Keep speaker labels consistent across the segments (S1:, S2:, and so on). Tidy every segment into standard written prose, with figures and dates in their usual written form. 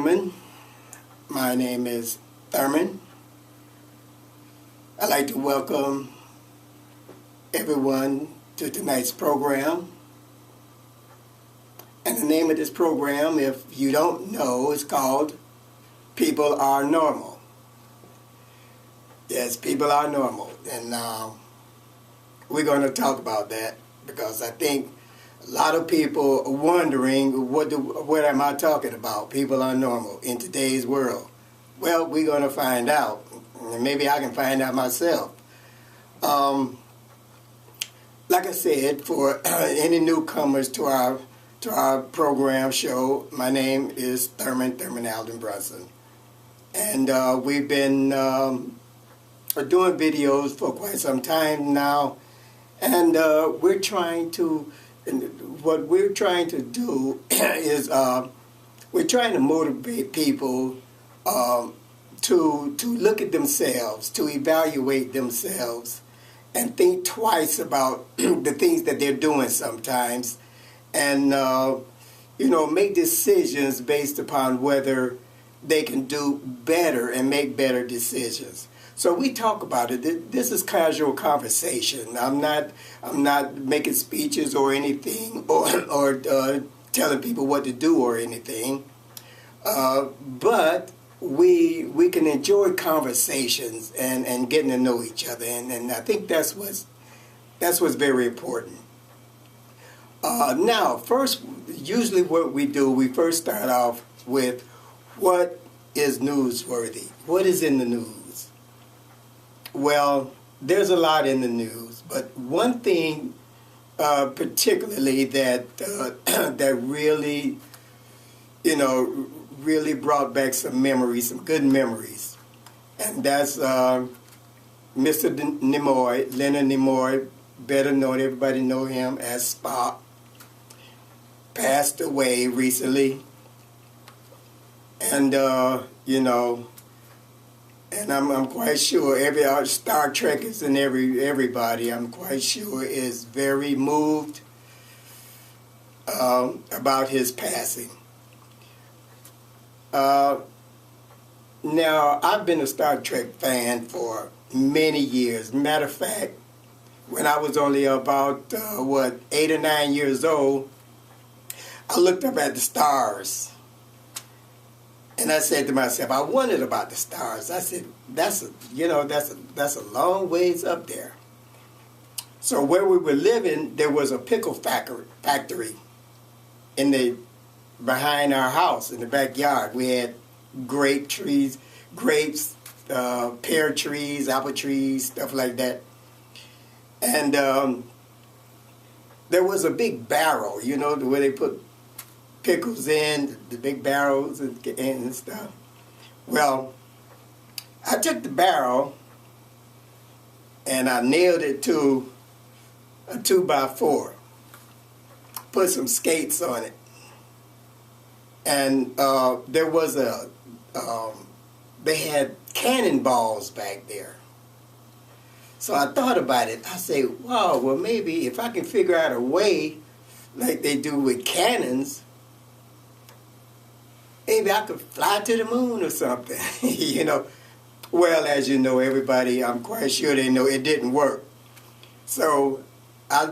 S1: gentlemen, my name is Thurman. I'd like to welcome everyone to tonight's program. And the name of this program, if you don't know, is called People Are Normal. Yes, people are normal. And we're going to talk about that because I think a lot of people are wondering, what am I talking about? People are normal in today's world. Well, we're going to find out. And maybe I can find out myself. Like I said, for any newcomers to our program show, my name is Thurman Alden Brunson. And we've been doing videos for quite some time now. And what we're trying to do is we're trying to motivate people to look at themselves, to evaluate themselves, and think twice about the things that they're doing sometimes, and make decisions based upon whether they can do better and make better decisions. So we talk about it. This is casual conversation. I'm not making speeches or anything, or telling people what to do or anything. But we can enjoy conversations and getting to know each other, and I think that's what's very important. Now, first, usually what we do, we first start off with what is newsworthy. What is in the news? Well, there's a lot in the news, but one thing particularly that that really, really brought back some memories, some good memories, and that's Mr. Nimoy, Leonard Nimoy, better known, everybody know him as Spock, passed away recently, and and I'm quite sure every Star Trekkers and everybody, I'm quite sure, is very moved about his passing. Now, I've been a Star Trek fan for many years. Matter of fact, when I was only about 8 or 9 years old, I looked up at the stars. And I said to myself, I wondered about the stars. I said, that's a long ways up there. So where we were living, there was a pickle factory behind our house in the backyard. We had grapes, pear trees, apple trees, stuff like that. And there was a big barrel, where they put pickles in, the big barrels and stuff. Well, I took the barrel and I nailed it to a 2x4, put some skates on it, and there was they had cannonballs back there. So I thought about it. I said, wow, well, maybe if I can figure out a way like they do with cannons, maybe I could fly to the moon or something, Well, as you know, everybody, I'm quite sure they know it didn't work. So I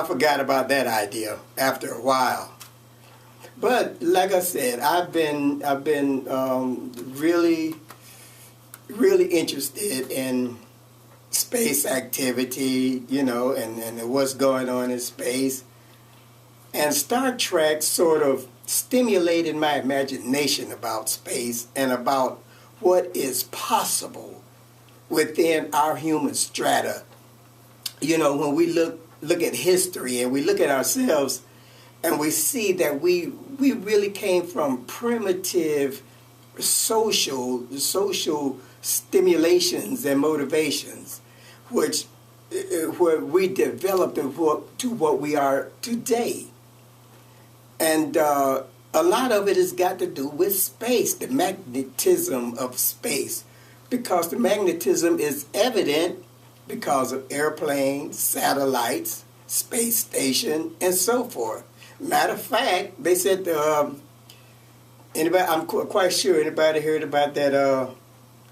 S1: forgot about that idea after a while. But like I said, I've been really, really interested in space activity, and what's going on in space. And Star Trek sort of stimulated my imagination about space and about what is possible within our human strata. When we look at history and we look at ourselves and we see that we really came from primitive social stimulations and motivations, where we developed to what we are today. And a lot of it has got to do with space, the magnetism of space, because the magnetism is evident because of airplanes, satellites, space station, and so forth. Matter of fact, they said Anybody? I'm quite sure anybody heard about that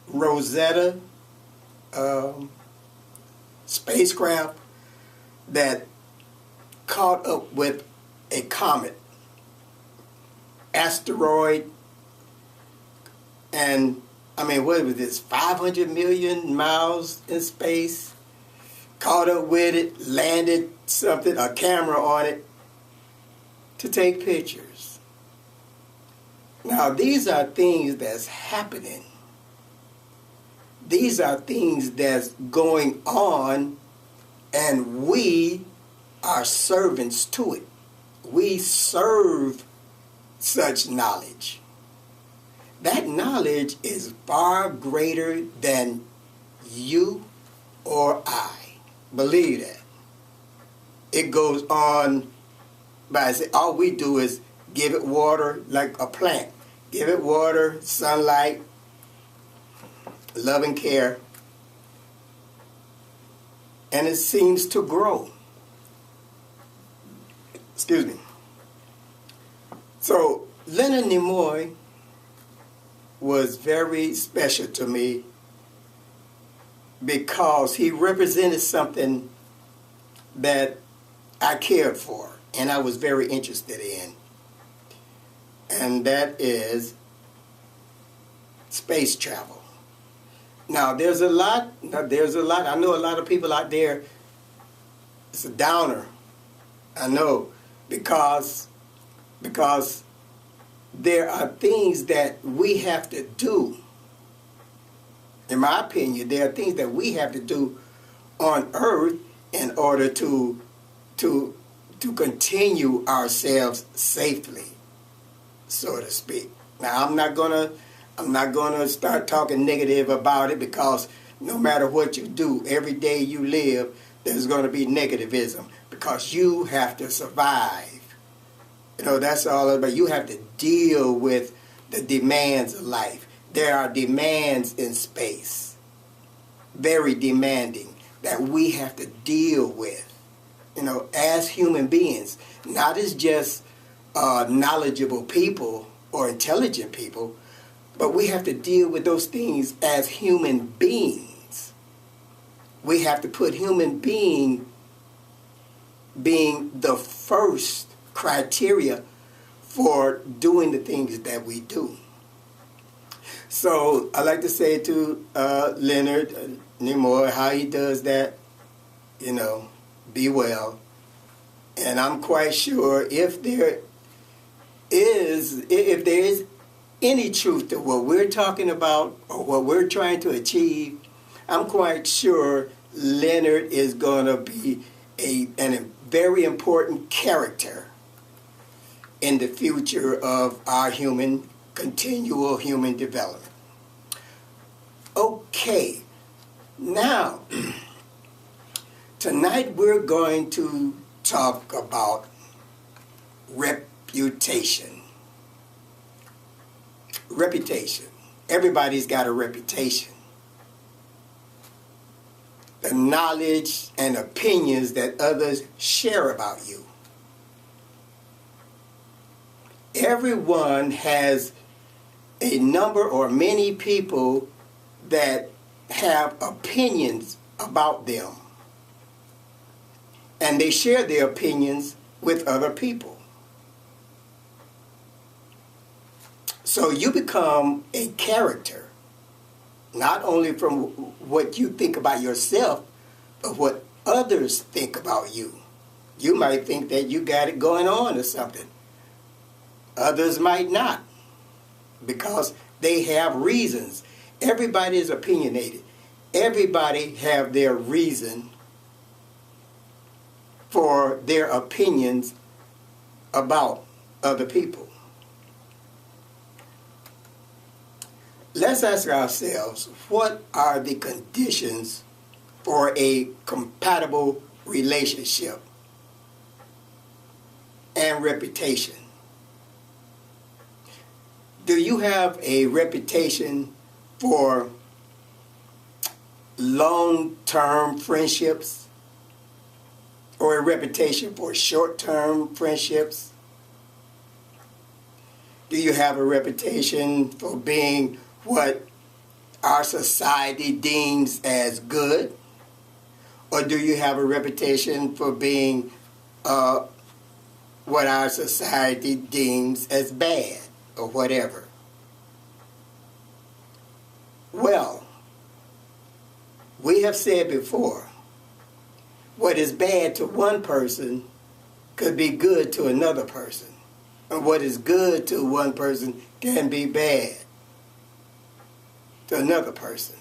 S1: Rosetta um, spacecraft that caught up with a comet, asteroid, and I mean, what was this? 500 million miles in space. Caught up with it, landed something, a camera on it, to take pictures. Now, these are things that's happening. These are things that's going on, and we are servants to it. We serve such knowledge. That knowledge is far greater than you or I. Believe that. It goes on by saying all we do is give it water like a plant. Give it water, sunlight, love and care, and it seems to grow. Excuse me. So Leonard Nimoy was very special to me because he represented something that I cared for and I was very interested in. And that is space travel. Now there's a lot, I know a lot of people out there, it's a downer, I know, because there are things that we have to do. In my opinion, there are things that we have to do on Earth in order to continue ourselves safely, so to speak. Now, I'm not gonna start talking negative about it, because no matter what you do, every day you live, there's going to be negativism, because you have to survive. You know, that's all about. You have to deal with the demands of life. There are demands in space, very demanding, that we have to deal with, you know, as human beings, not as just knowledgeable people or intelligent people, but we have to deal with those things as human beings. We have to put human being being the first criteria for doing the things that we do. So I like to say to Leonard Nimoy, how he does that, you know, be well. And I'm quite sure if there is any truth to what we're talking about or what we're trying to achieve, I'm quite sure Leonard is going to be a very important character in the future of our continual human development. Okay, now, tonight we're going to talk about reputation. Reputation. Everybody's got a reputation. The knowledge and opinions that others share about you. Everyone has a number or many people that have opinions about them. And they share their opinions with other people. So you become a character, not only from what you think about yourself, but what others think about you. You might think that you got it going on or something. Others might not, because they have reasons. Everybody is opinionated. Everybody have their reason for their opinions about other people. Let's ask ourselves, what are the conditions for a compatible relationship and reputation? Do you have a reputation for long-term friendships or a reputation for short-term friendships? Do you have a reputation for being what our society deems as good? Or do you have a reputation for being what our society deems as bad or whatever? Well, we have said before, what is bad to one person could be good to another person. And what is good to one person can be bad to another person.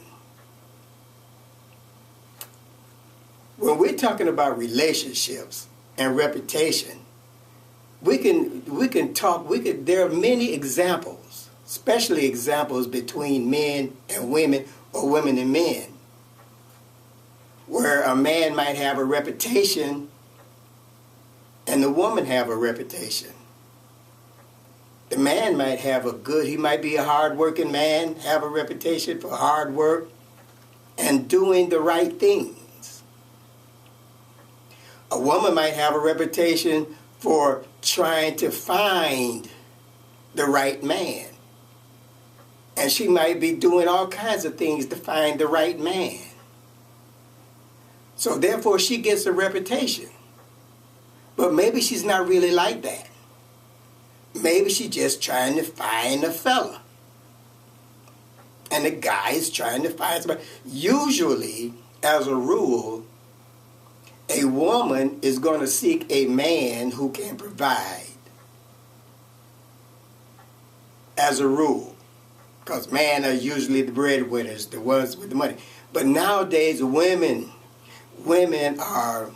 S1: When we're talking about relationships and reputation, there are many examples, especially examples between men and women or women and men, where a man might have a reputation and the woman have a reputation. The man might have he might be a hard-working man, have a reputation for hard work and doing the right things. A woman might have a reputation for trying to find the right man. And she might be doing all kinds of things to find the right man. So therefore she gets a reputation. But maybe she's not really like that. Maybe she's just trying to find a fella. And the guy is trying to find somebody. Usually, as a rule, a woman is going to seek a man who can provide. As a rule. Because men are usually the breadwinners, the ones with the money. But nowadays, women are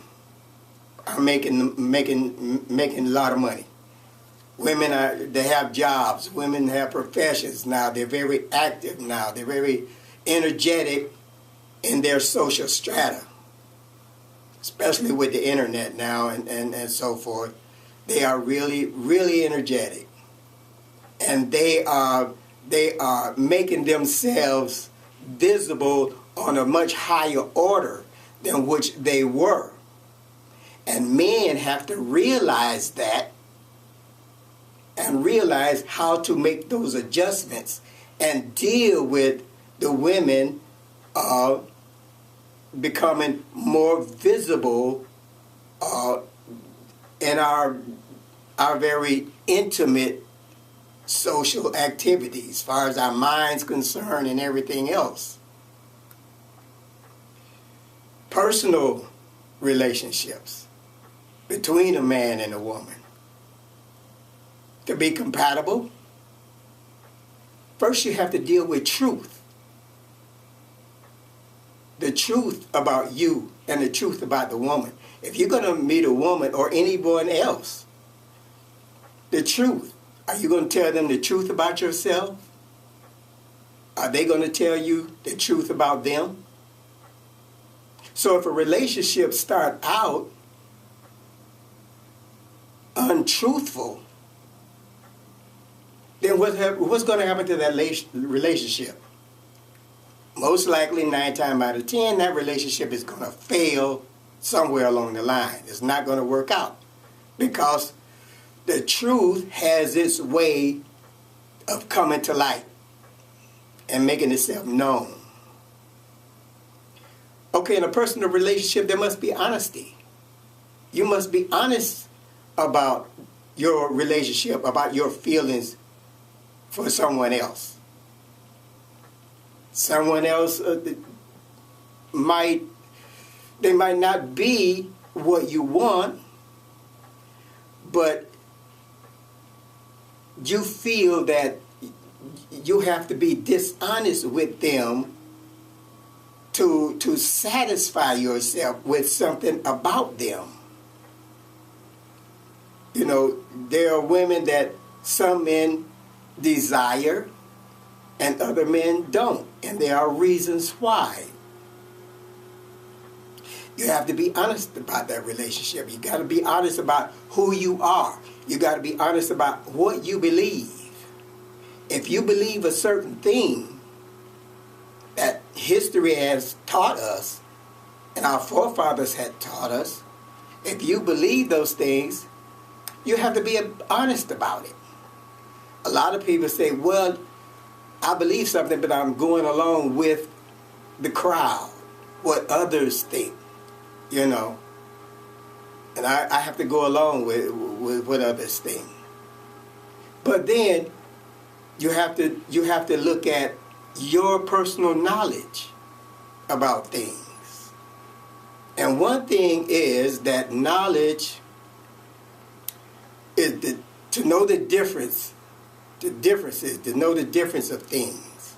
S1: making a lot of money. They have jobs. Women have professions now. They're very active now. They're very energetic in their social strata, especially with the internet now and so forth. They are really, really energetic. And they are making themselves visible on a much higher order than which they were. And men have to realize that and realize how to make those adjustments and deal with the women becoming more visible in our very intimate social activities, as far as our minds concerned and everything else. Personal relationships between a man and a woman. To be compatible, first you have to deal with truth. The truth about you and the truth about the woman. If you're going to meet a woman or anyone else, the truth. Are you going to tell them the truth about yourself? Are they going to tell you the truth about them? So if a relationship starts out untruthful, then what's going to happen to that relationship? Most likely, 9 times out of 10, that relationship is going to fail somewhere along the line. It's not going to work out because the truth has its way of coming to light and making itself known. Okay, in a personal relationship, there must be honesty. You must be honest about your relationship, about your feelings for someone else. Someone else might not be what you want, but you feel that you have to be dishonest with them to satisfy yourself with something about them. You know, there are women that some men desire and other men don't, and there are reasons why. You have to be honest about that relationship. You got to be honest about who you are. You got to be honest about what you believe. If you believe a certain thing that history has taught us and our forefathers had taught us, if you believe those things, you have to be honest about it. A lot of people say, well, I believe something, but I'm going along with the crowd, what others think, you know. And I have to go along with what others think. But then you have to look at your personal knowledge about things. And one thing is that knowledge is to know the difference. The difference is to know the difference of things.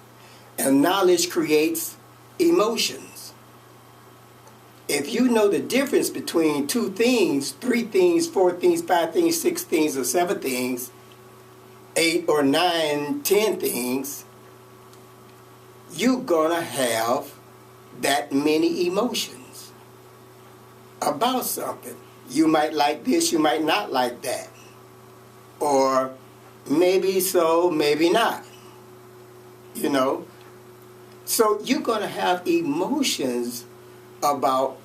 S1: And knowledge creates emotions. If you know the difference between 2 things, 3 things, 4 things, 5 things, 6 things, or 7 things, 8 or 9, 10 things, you're gonna have that many emotions about something. You might like this, you might not like that. Or maybe so, maybe not. You know? So you're gonna have emotions about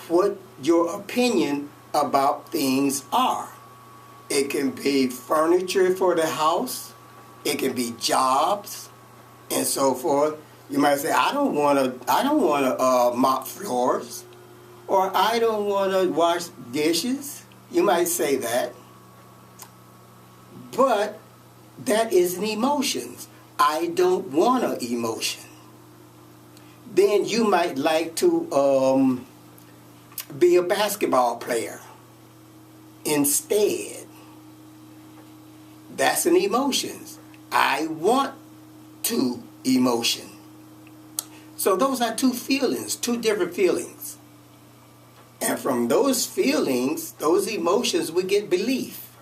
S1: what your opinion about things are. It can be furniture for the house. It can be jobs and so forth. You might say, I don't want to mop floors, or I don't want to wash dishes. You might say that. But that is an emotion. I don't want an emotion. Then you might like to be a basketball player instead. That's an emotion. I want to emotion. So those are 2 feelings, 2 different feelings. And from those feelings, those emotions, we get belief.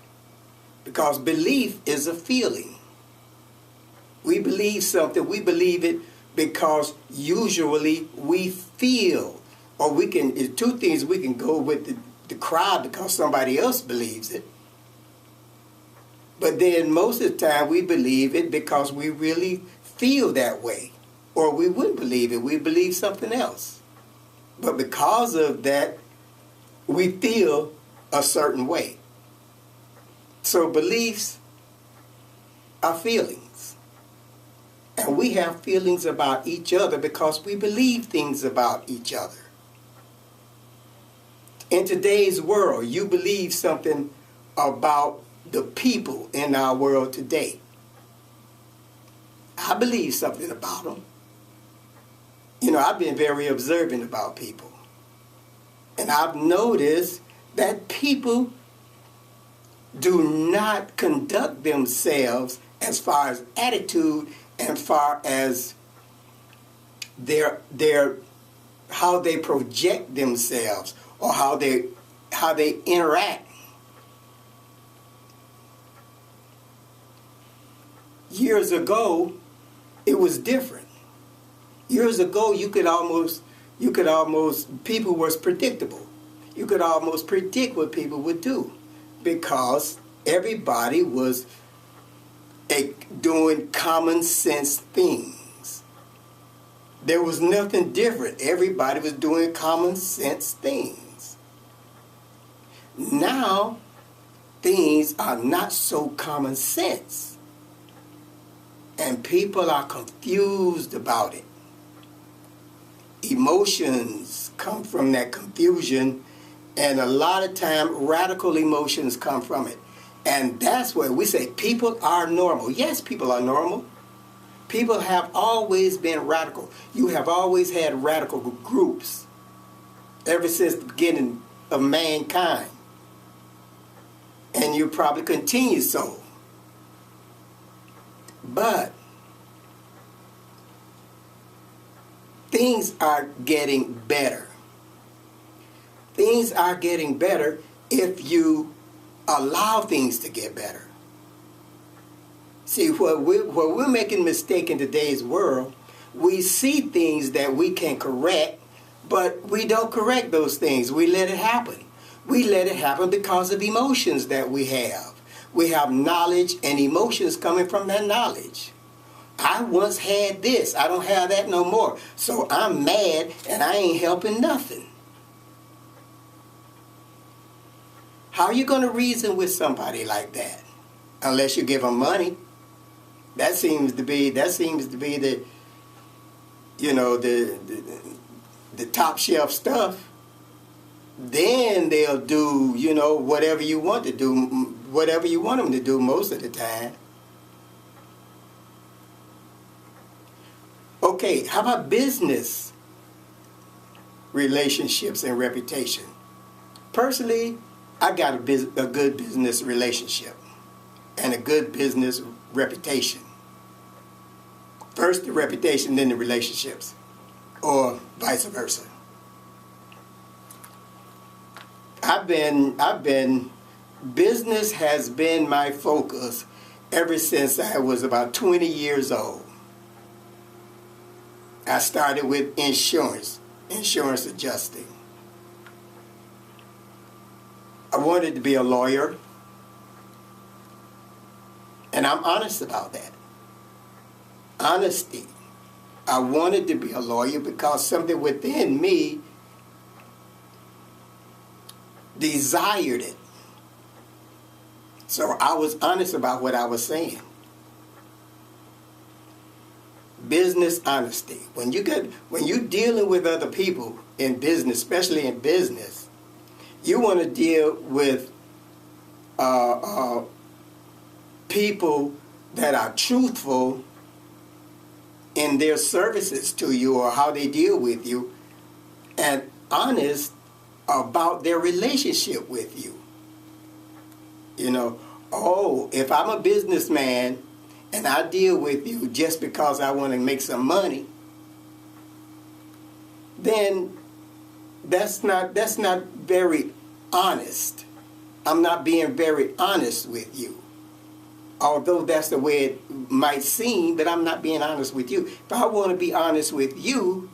S1: Because belief is a feeling. We believe something, we believe it because usually we feel, or we can, 2 things, we can go with the crowd because somebody else believes it. But then most of the time we believe it because we really feel that way. Or we wouldn't believe it, we believe something else. But because of that, we feel a certain way. So beliefs are feelings. And we have feelings about each other because we believe things about each other. In today's world, you believe something about the people in our world today. I believe something about them. You know, I've been very observant about people. And I've noticed that people do not conduct themselves as far as attitude and far as their how they project themselves or how they interact. Years ago, it was different. Years ago, you could almost, people was predictable. You could almost predict what people would do because everybody was doing common sense things. There was nothing different. Everybody was doing common sense things. Now, things are not so common sense. And people are confused about it. Emotions come from that confusion, and a lot of time radical emotions come from it. And that's where we say people are normal. Yes, people are normal. People have always been radical. You have always had radical groups ever since the beginning of mankind. And you probably continue so. But things are getting better. Things are getting better if you allow things to get better. See, where we're making a mistake in today's world, we see things that we can correct, but we don't correct those things. We let it happen. We let it happen because of emotions that we have. We have knowledge and emotions coming from that knowledge. I once had this. I don't have that no more. So I'm mad and I ain't helping nothing. How are you going to reason with somebody like that? Unless you give them money. That seems to be the, you know, the top shelf stuff. Then they'll do, you know, whatever you want to do, whatever you want them to do most of the time. Okay, how about business relationships and reputation? Personally, I got a good business relationship and a good business reputation. First the reputation, then the relationships, or vice versa. Business has been my focus ever since I was about 20 years old. I started with insurance adjusting. I wanted to be a lawyer, and I'm honest about that. Honesty. I wanted to be a lawyer because something within me desired it. So I was honest about what I was saying. Business honesty. When you're dealing with other people in business, especially in business, you want to deal with people that are truthful in their services to you or how they deal with you, and honest about their relationship with you. You know, oh, if I'm a businessman and I deal with you just because I want to make some money, then that's not very honest. I'm not being very honest with you. Although that's the way it might seem, but I'm not being honest with you. If I want to be honest with you,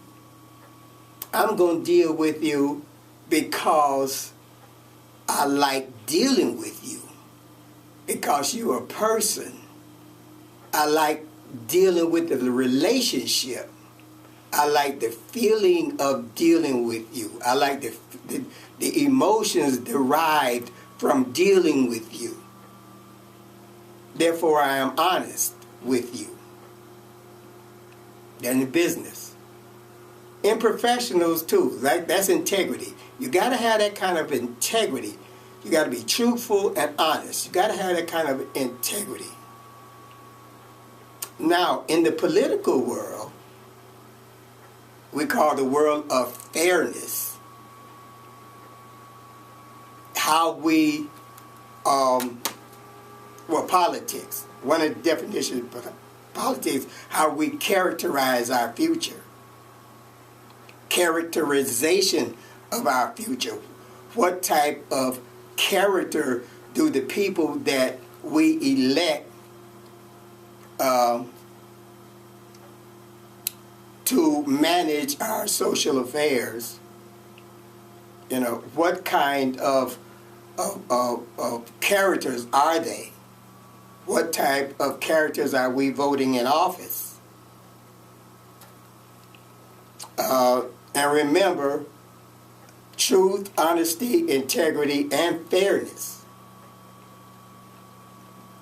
S1: I'm going to deal with you because I like dealing with you. Because you're a person. I like dealing with the relationship. I like the feeling of dealing with you. I like the emotions derived from dealing with you. Therefore, I am honest with you. Then in business. In professionals too, like that's integrity. You got to have that kind of integrity. You got to be truthful and honest. You got to have that kind of integrity. Now, in the political world, we call the world of fairness. How we, politics. One of the definitions of politics, how we characterize our future. Characterization of our future. What type of character do the people that we elect to manage our social affairs, you know, what kind of characters are they? What type of characters are we voting in office? And remember, truth, honesty, integrity, and fairness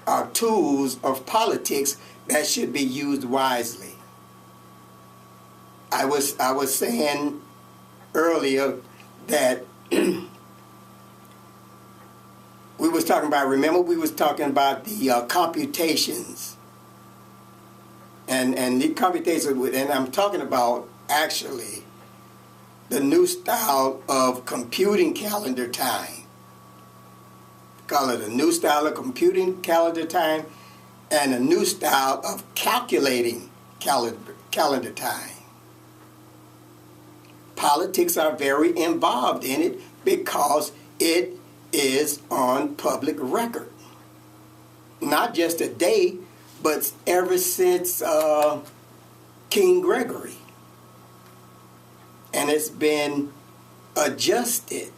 S1: are tools of politics that should be used wisely. I was saying earlier that we was talking about, remember we was talking about the computations and the computations, and I'm talking about actually the new style of computing calendar time. Call it a new style of computing calendar time and a new style of calculating calendar time. Politics are very involved in it because it is on public record. Not just today, but ever since King Gregory. And it's been adjusted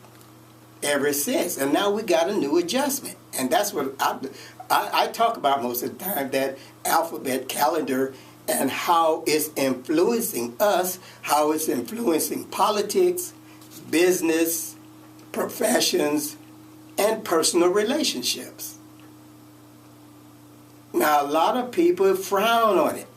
S1: ever since. And now we got a new adjustment. And that's what I talk about most of the time, that alphabet calendar and how it's influencing us, how it's influencing politics, business, professions, and personal relationships. Now, a lot of people frown on it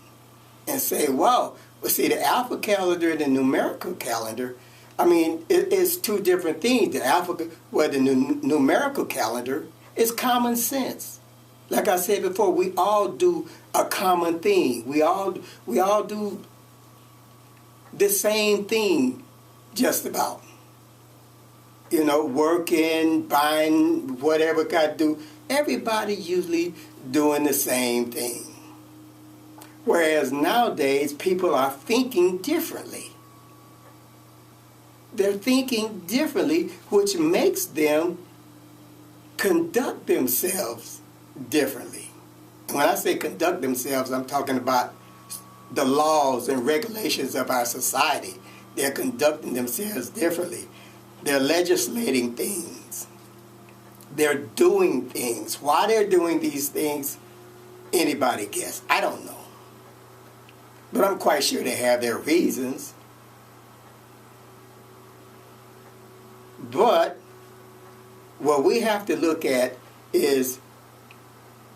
S1: and say, well, see, the alpha calendar and the numerical calendar, I mean, it's two different things. The numerical calendar is common sense. Like I said before, we all do a common thing. We all do the same thing, just about. You know, working, buying, whatever got to do. Everybody usually doing the same thing. Whereas nowadays, people are thinking differently. They're thinking differently, which makes them conduct themselves differently. And when I say conduct themselves, I'm talking about the laws and regulations of our society. They're conducting themselves differently. They're legislating things. They're doing things. Why they're doing these things, anybody guess? I don't know. But I'm quite sure they have their reasons. But what we have to look at is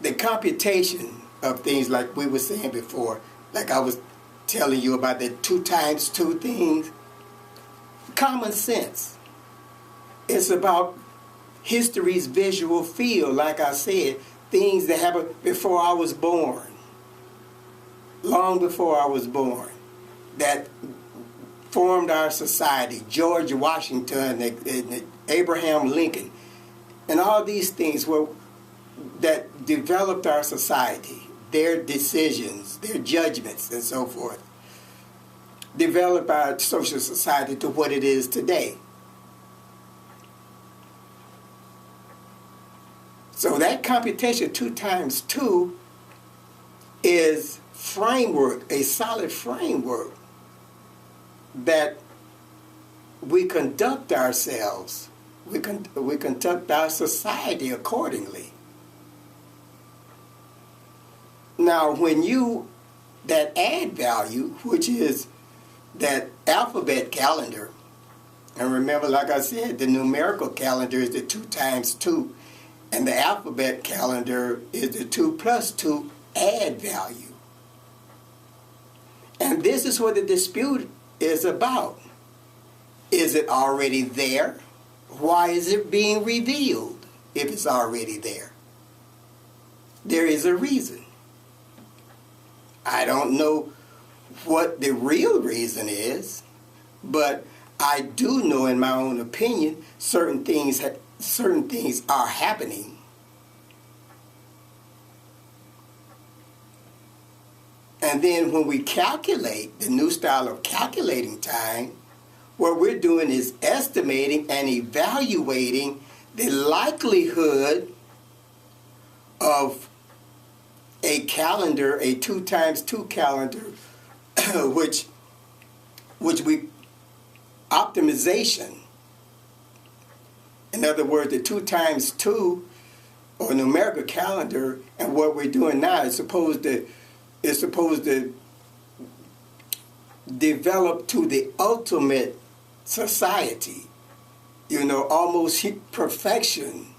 S1: the computation of things, like we were saying before, like I was telling you about the 2 times 2 things. Common sense. It's about history's visual field, like I said, things that happened before I was born, long before I was born, that formed our society. George Washington, and Abraham Lincoln, and all these things that developed our society, their decisions, their judgments, and so forth, developed our social society to what it is today. So that computation, 2 times 2, is framework, a solid framework that we conduct ourselves, we conduct our society accordingly. Now, when that add value, which is that alphabet calendar, and remember, like I said, the numerical calendar is the 2 times 2, and the alphabet calendar is the 2 plus 2 add value. And this is what the dispute is about. Is it already there? Why is it being revealed if it's already there? There is a reason. I don't know what the real reason is, but I do know, in my own opinion, certain things are happening. And then when we calculate the new style of calculating time, what we're doing is estimating and evaluating the likelihood of a calendar, a 2 times 2 calendar, which we optimization. In other words, the 2 times 2 or numerical calendar, and what we're doing now is supposed to develop to the ultimate society, almost perfection.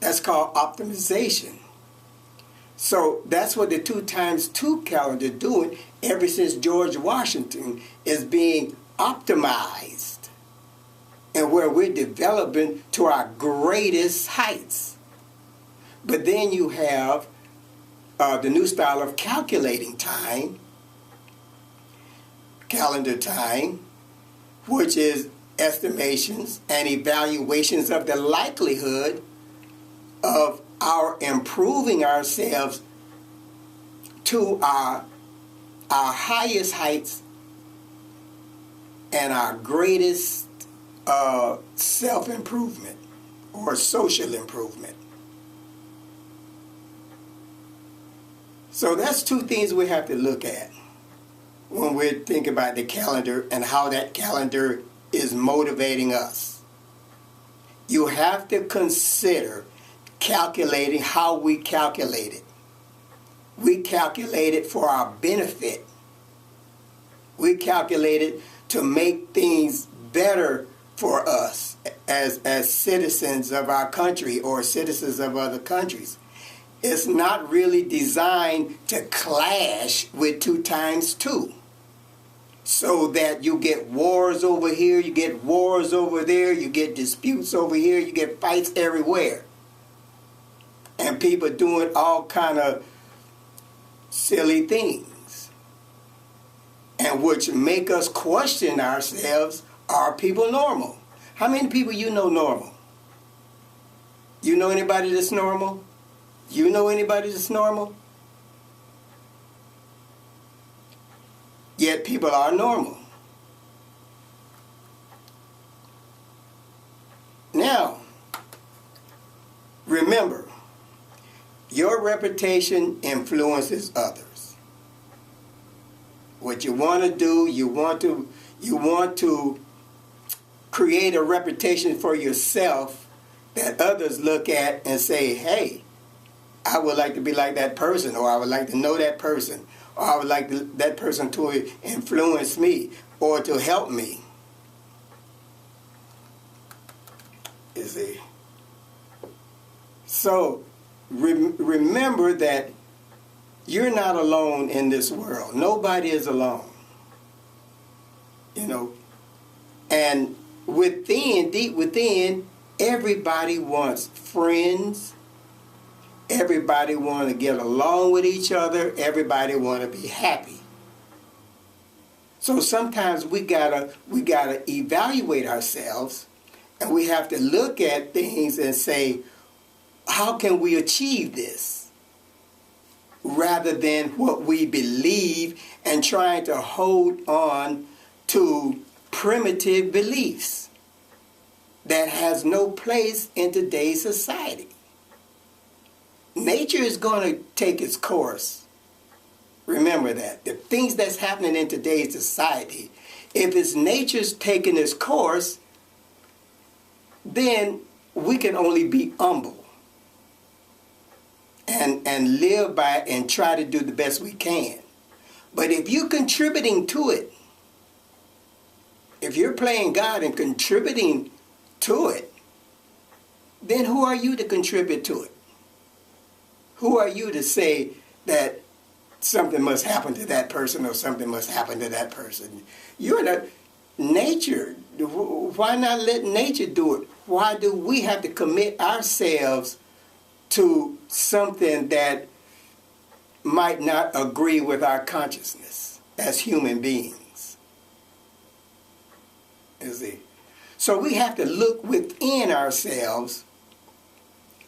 S1: That's called optimization. So that's what the 2 times 2 calendar doing ever since George Washington is being optimized, and where we're developing to our greatest heights. But then you have the new style of calculating time, calendar time, which is estimations and evaluations of the likelihood of our improving ourselves to our highest heights and our greatest self-improvement or social improvement. So that's 2 things we have to look at when we're thinking about the calendar and how that calendar is motivating us. You have to consider calculating how we calculate it. We calculate it for our benefit. We calculate it to make things better for us as citizens of our country or citizens of other countries. It's not really designed to clash with 2 times 2. So that you get wars over here, you get wars over there, you get disputes over here, you get fights everywhere. And people doing all kind of silly things. And which make us question ourselves, are people normal? How many people you know normal? You know anybody that's normal? You know anybody that's normal? Yet people are normal. Now, remember, your reputation influences others. What you want to do, you want to create a reputation for yourself that others look at and say, hey, I would like to be like that person, or I would like to know that person, or I would like that person to influence me or to help me. You see? So remember that you're not alone in this world. Nobody is alone. You know? And within, deep within, everybody wants friends. Everybody want to get along with each other. Everybody want to be happy. So sometimes we gotta evaluate ourselves, and we have to look at things and say, how can we achieve this? Rather than what we believe and trying to hold on to primitive beliefs that has no place in today's society. Nature is going to take its course. Remember that. The things that's happening in today's society, if it's nature's taking its course, then we can only be humble and live by it and try to do the best we can. But if you're contributing to it, if you're playing God and contributing to it, then who are you to contribute to it? Who are you to say that something must happen to that person or something must happen to that person? You're not nature. Why not let nature do it? Why do we have to commit ourselves to something that might not agree with our consciousness as human beings? You see? So we have to look within ourselves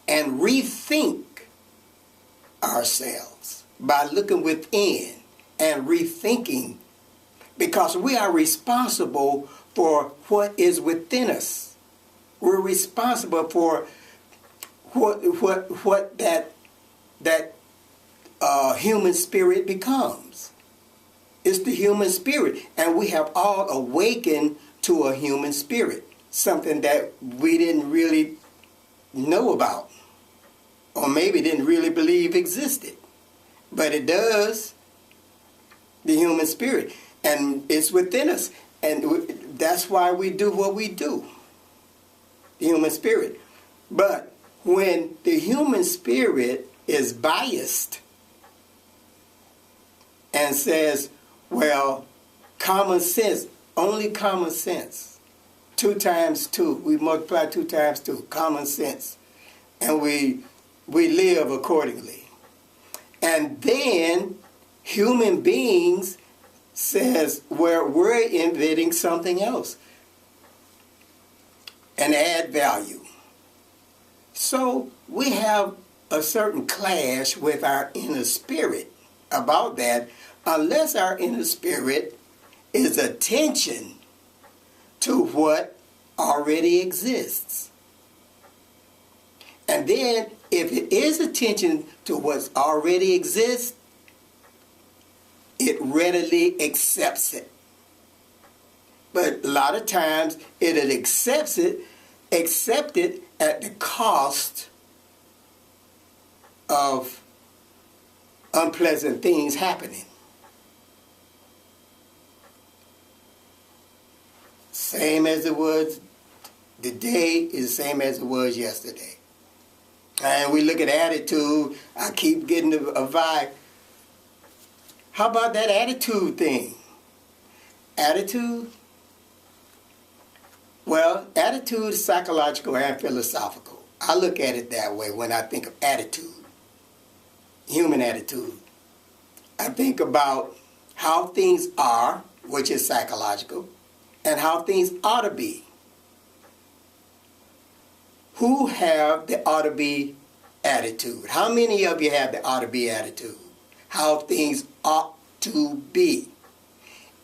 S1: and rethink ourselves by looking within and rethinking, because we are responsible for what is within us. We're responsible for what that human spirit becomes. It's the human spirit, and we have all awakened to a human spirit, something that we didn't really know about, or maybe didn't really believe existed. But it does, the human spirit, and it's within us, and that's why we do what we do, the human spirit. But when the human spirit is biased and says, well, common sense, only common sense, 2 times 2, we multiply 2 times 2, common sense, and we live accordingly. And then human beings says, well, we're inventing something else and add value. So we have a certain clash with our inner spirit about that, unless our inner spirit is attention to what already exists. And then if it is attention to what already exists, it readily accepts it. But a lot of times it accepts it at the cost of unpleasant things happening. Same as it was today is the same as it was yesterday. And we look at attitude. I keep getting a vibe. How about that attitude thing? Attitude? Well, attitude is psychological and philosophical. I look at it that way when I think of attitude, human attitude. I think about how things are, which is psychological, and how things ought to be. Who have the ought to be attitude? How many of you have the ought to be attitude? How things ought to be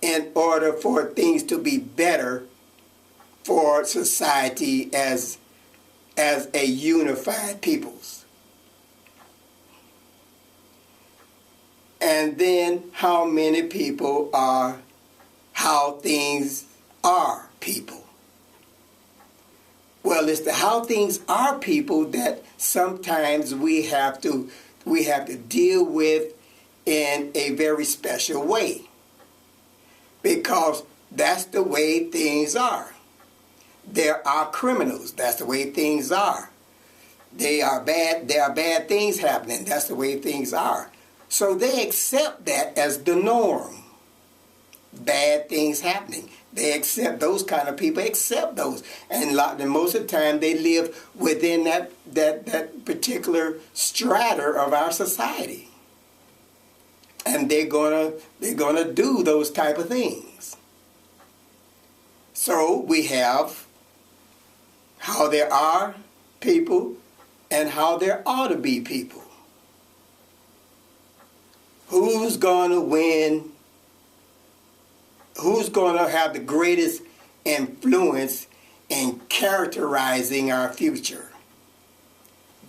S1: in order for things to be better for society as a unified peoples. And then how many people are how things are people. Well, it's the how things are people that sometimes we have to deal with in a very special way, because that's the way things are. There are criminals. That's the way things are. There are bad things happening. That's the way things are. So they accept that as the norm. Bad things happening. They accept those kind of people, accept those. And most of the time they live within that particular strata of our society. And they're gonna do those type of things. So we have how there are people and how there ought to be people. Who's going to win? Who's going to have the greatest influence in characterizing our future?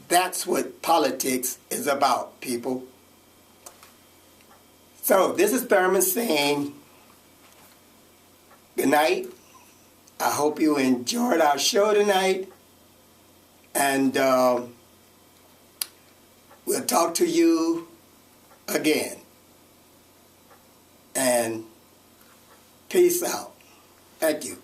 S1: That's what politics is about, people. So this is Thurman saying good night. I hope you enjoyed our show tonight. And we'll talk to you again. And peace out. Thank you.